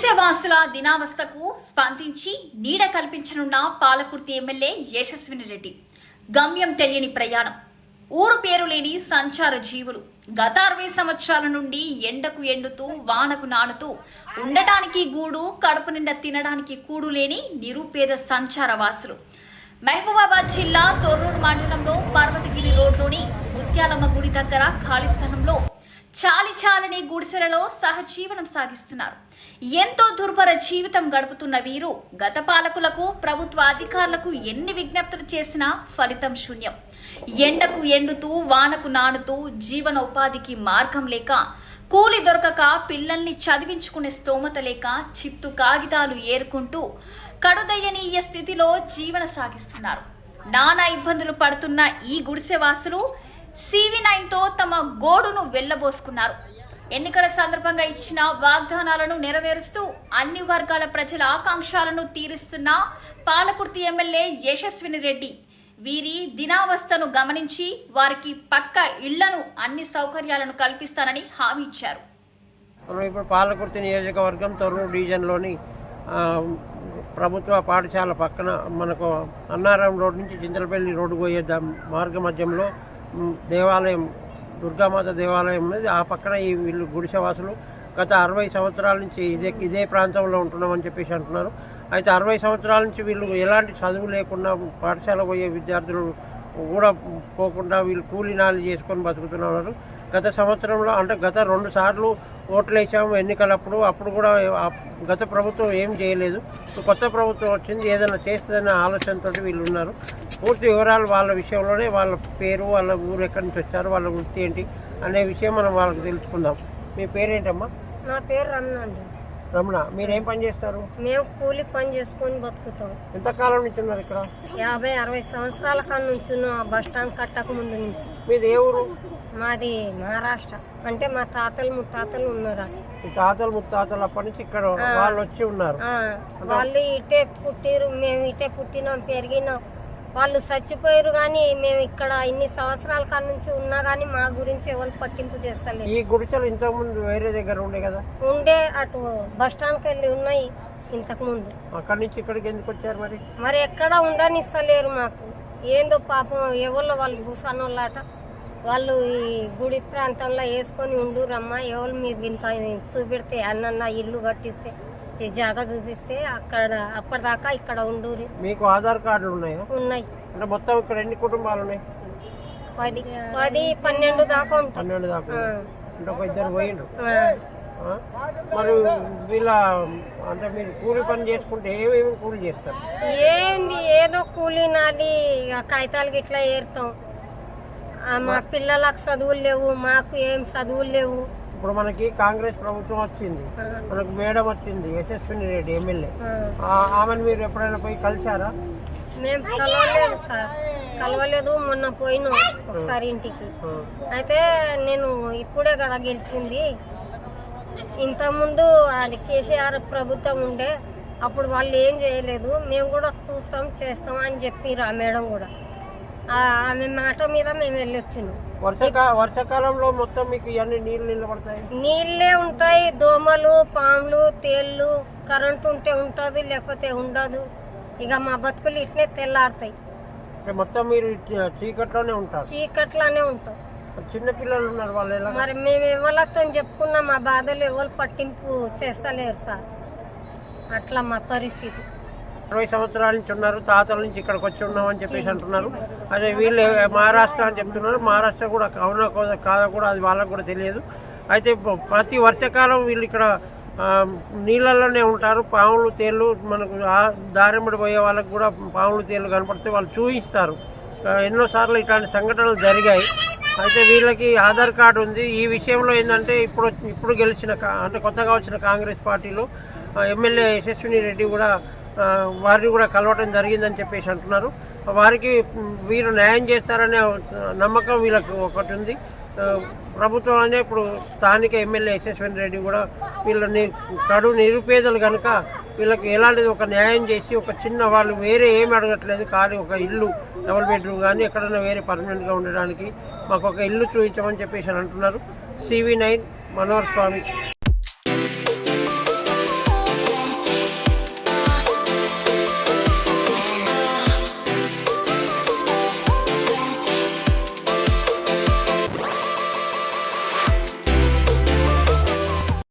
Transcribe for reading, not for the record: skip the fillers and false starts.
గుడిసెవాసుల దినావస్థకు స్పందించి నీడ కల్పించనున్న పాలకుర్తి ఎమ్మెల్యే యశస్విని రెడ్డి. గమ్యం తెలియని ప్రయాణం, ఊరు పేరు లేని సంచార జీవులు. గత 60 సంవత్సరాల నుండి ఎండకు ఎండుతూ వానకు నానుతూ ఉండటానికి గూడు, కడుపు నిండా తినడానికి కూడు లేని నిరుపేద సంచార వాసులు. మహబూబాబాద్ జిల్లా తొర్రూరు మండలంలో పర్వతగిరి రోడ్లోని ముత్యాలమ్మ గుడి దగ్గర ఖాళీ స్థలంలో చాలిచాలని గుడిసెలలో సహజీవనం సాగిస్తున్నారు. ఎంతో దుర్భర జీవితం గడుపుతున్న వీరు గత పాలకులకు, ప్రభుత్వ అధికారులకు ఎన్ని విజ్ఞప్తులు చేసినా ఫలితం శూన్యం. ఎండకు ఎండుతూ వానకు నానుతూ జీవనోపాధికి మార్గం లేక, కూలి దొరకక, పిల్లల్ని చదివించుకునే స్తోమత లేక చిత్తు కాగితాలు ఏరుకుంటూ కడుదయ్యనీయ స్థితిలో జీవన సాగిస్తున్నారు. నానా ఇబ్బందులు పడుతున్న ఈ గుడిసెవాసులు CV9తో తమ గోడును వెళ్లబోసుకున్నారు. ఎన్నికల సందర్భంగా ఇచ్చిన వాగ్దానాలను నెరవేరుస్తూ అన్ని వర్గాల ప్రజల ఆకాంక్షలను తీరుస్తున్న పాలకుర్తి ఎమ్మెల్యే యశస్విని రెడ్డి వీరి దినావస్థను గమనించి వారికి పక్క ఇళ్లను, అన్ని సౌకర్యాలను కల్పిస్తానని హామీ ఇచ్చారు. ఇప్పుడు పాలకుర్తి నియోజకవర్గం తొర్రూరు డివిజన్లోని ప్రభుత్వ పాఠశాల పక్కన మనకు అన్నారం రోడ్ నుంచి చింతలపల్లి రోడ్డు పోయే మార్గ మధ్యంలో దేవాలయం, దుర్గామాత దేవాలయం ఉన్నది. ఆ పక్కన ఈ వీళ్ళు గుడిసెవాసులు గత 60 సంవత్సరాల నుంచి ఇదే ప్రాంతంలో ఉంటున్నామని చెప్పేసి అంటున్నారు. అయితే 60 సంవత్సరాల నుంచి వీళ్ళు ఎలాంటి చదువు లేకుండా పాఠశాల పోయే విద్యార్థులు కూడా పోకుండా వీళ్ళు కూలీనాలు చేసుకొని బతుకుతున్నారు. గత సంవత్సరంలో అంటే గత 2 సార్లు ఓట్లు వేసాము ఎన్నికలప్పుడు. అప్పుడు కూడా గత ప్రభుత్వం ఏం చేయలేదు. కొత్త ప్రభుత్వం వచ్చింది, ఏదైనా చేస్తుందన్న ఆలోచనతో వీళ్ళు ఉన్నారు. పూర్తి వివరాలు వాళ్ళ విషయంలోనే, వాళ్ళ పేరు, వాళ్ళ ఊరు ఎక్కడి నుంచి వచ్చారు, వాళ్ళ వృత్తి ఏంటి అనే విషయం మనం వాళ్ళకి తెలుసుకుందాం. మీ పేరేంటమ్మా? నా పేరు రమణ అండి. రమణ, మీరేం పని చేస్తారు? మేము కూలి పని చేసుకొని బతుకుతాం. ఎంతకాలం నుంచి ఉన్నారు ఇక్కడ? 50-60 సంవత్సరాల కాడ నుంచి బస్ స్టాండ్ కట్టక ముందు నుంచి. మీది ఏ ఊరు? మాది మహారాష్ట్ర. అంటే మా తాతలు ముత్తాతలు ఉన్నారు. మీ తాతలు ముత్తాతలు అప్పటి నుంచి ఇక్కడ వాళ్ళు వచ్చి ఉన్నారు. వాళ్ళు ఇటే పుట్టిరు, మేము ఇటే పుట్టినాం, పెరిగినాం. వాళ్ళు చచ్చిపోయారు, కానీ మేము ఇక్కడ ఇన్ని సంవత్సరాల కాడ నుంచి ఉన్నా కానీ మా గురించి ఎవరు పట్టింపు చేస్తలేదు. ఈ గుడిసెలు ఇంతకు ముందు వేరే దగ్గర ఉండే కదా? ఉండే, అటు బస్ స్టాండ్కి వెళ్ళి ఉన్నాయి ఇంతకు ముందు. అక్కడి నుంచి ఇక్కడికి ఎందుకు వచ్చారు మరి? మరి ఎక్కడ ఉండనిస్తలేరు మాకు. ఏందో పాపం ఎవరు వాళ్ళు భూసానోళ్ళట, వాళ్ళు ఈ గుడి ప్రాంతంలో వేసుకొని ఉండురమ్మా, ఎవరు మీరు ఇంత చూపెడితే అన్న ఇల్లు కట్టిస్తే, ఈ జాగా చూపిస్తే అక్కడ అప్పటిదాకా ఇక్కడ ఉండూరి. మీకు ఆధార్ కార్డులు ఉన్నాయా? ఉన్నాయి. అంటే మొత్తం ఇక్కడ ఎన్ని కుటుంబాలు ఉన్నాయి? 10-12 దాకా ఉంటాయి. 12 దాకా. అంటే ఒక ఇద్దరు పోయిండు. మరి వీళ్ళ అంటే మీరు కూలి పని చేసుకుంటే ఏమేమి కూలి చేస్తారు? ఏంది ఏదో కూలి నాది, కాగితాలు గిట్లా ఏరుతాం. మా పిల్లలకు చదువులు లేవు, మాకు ఏం చదువులు లేవు. ఇప్పుడు మనకి కాంగ్రెస్ ప్రభుత్వం వచ్చింది, మనకు మేడం వచ్చింది, యశస్విని రెడ్డి ఎమ్మెల్యే. ఆమెను మీరు ఎప్పుడైనా పోయి కలిసారా? మేము కలవలేదు సార్, కలవలేదు. మొన్న పోయినాం ఒకసారి ఇంటికి. అయితే నేను ఇప్పుడే కదా గెలిచింది, ఇంతకుముందు అది కేసీఆర్ ప్రభుత్వం ఉండే, అప్పుడు వాళ్ళు ఏం చేయలేదు. మేము కూడా చూస్తాం, చేస్తాం అని చెప్పిర్రు ఆ మేడం కూడా. ఆమె మాట మీద మేము వెళ్ళొచ్చినాం. వర్షాకాలంలో మొత్తం మీకు ఇవన్నీ నీళ్ళు పడతాయి? నీళ్ళే ఉంటాయి, దోమలు, పాములు, తేళ్ళు. కరెంటు ఉంటే ఉంటుంది, లేకపోతే ఉండదు. ఇక మా బతుకులు ఇట్లే తెల్లారుతాయి. మొత్తం మీరు చీకట్లోనే ఉంటారు? చీకట్లోనే ఉంటాం. చిన్న పిల్లలు ఉన్నారు, వాళ్ళు ఎలా? మరి మేము ఎవరితో చెప్పుకున్నా మా బాధలు ఎవరు పట్టింపు చేస్తలేరు సార్. అట్లా మా పరిస్థితి. 60 సంవత్సరాల నుంచి ఉన్నారు, తాతల నుంచి ఇక్కడికి వచ్చి ఉన్నామని చెప్పేసి అంటున్నారు. అదే వీళ్ళు మహారాష్ట్ర అని చెప్తున్నారు. మహారాష్ట్ర కూడా అవునా కాదా కూడా అది వాళ్ళకు కూడా తెలియదు. అయితే ప్రతి వర్షాకాలం వీళ్ళు ఇక్కడ నీళ్ళల్లోనే ఉంటారు. పాములు, తేళ్ళు, మనకు దారిమ్మడి పోయే వాళ్ళకు కూడా పాములు, తేళ్ళు కనపడితే వాళ్ళు చూపిస్తారు. ఎన్నోసార్లు ఇట్లాంటి సంఘటనలు జరిగాయి. అయితే వీళ్ళకి ఆధార్ కార్డు ఉంది. ఈ విషయంలో ఏంటంటే ఇప్పుడు గెలిచిన అంటే కొత్తగా వచ్చిన కాంగ్రెస్ పార్టీలో ఎమ్మెల్యే యశస్విని రెడ్డి కూడా వారిని కూడా కలవటం జరిగిందని చెప్పేసి అంటున్నారు. వారికి వీరు న్యాయం చేస్తారనే నమ్మకం వీళ్ళకి ఒకటి ఉంది. ప్రభుత్వం అనే ఇప్పుడు స్థానిక ఎమ్మెల్యే యశస్విని రెడ్డి కూడా వీళ్ళని కడు నిరుపేదలు కనుక వీళ్ళకి ఎలాంటిది ఒక న్యాయం చేసి ఒక చిన్న, వాళ్ళు వేరే ఏమి అడగట్లేదు, కానీ ఒక ఇల్లు, డబుల్ బెడ్రూమ్ కానీ ఎక్కడైనా వేరే పర్మనెంట్గా ఉండడానికి మాకు ఒక ఇల్లు చూపించమని చెప్పేసి అంటున్నారు. CV9 మనోహర్ స్వామి.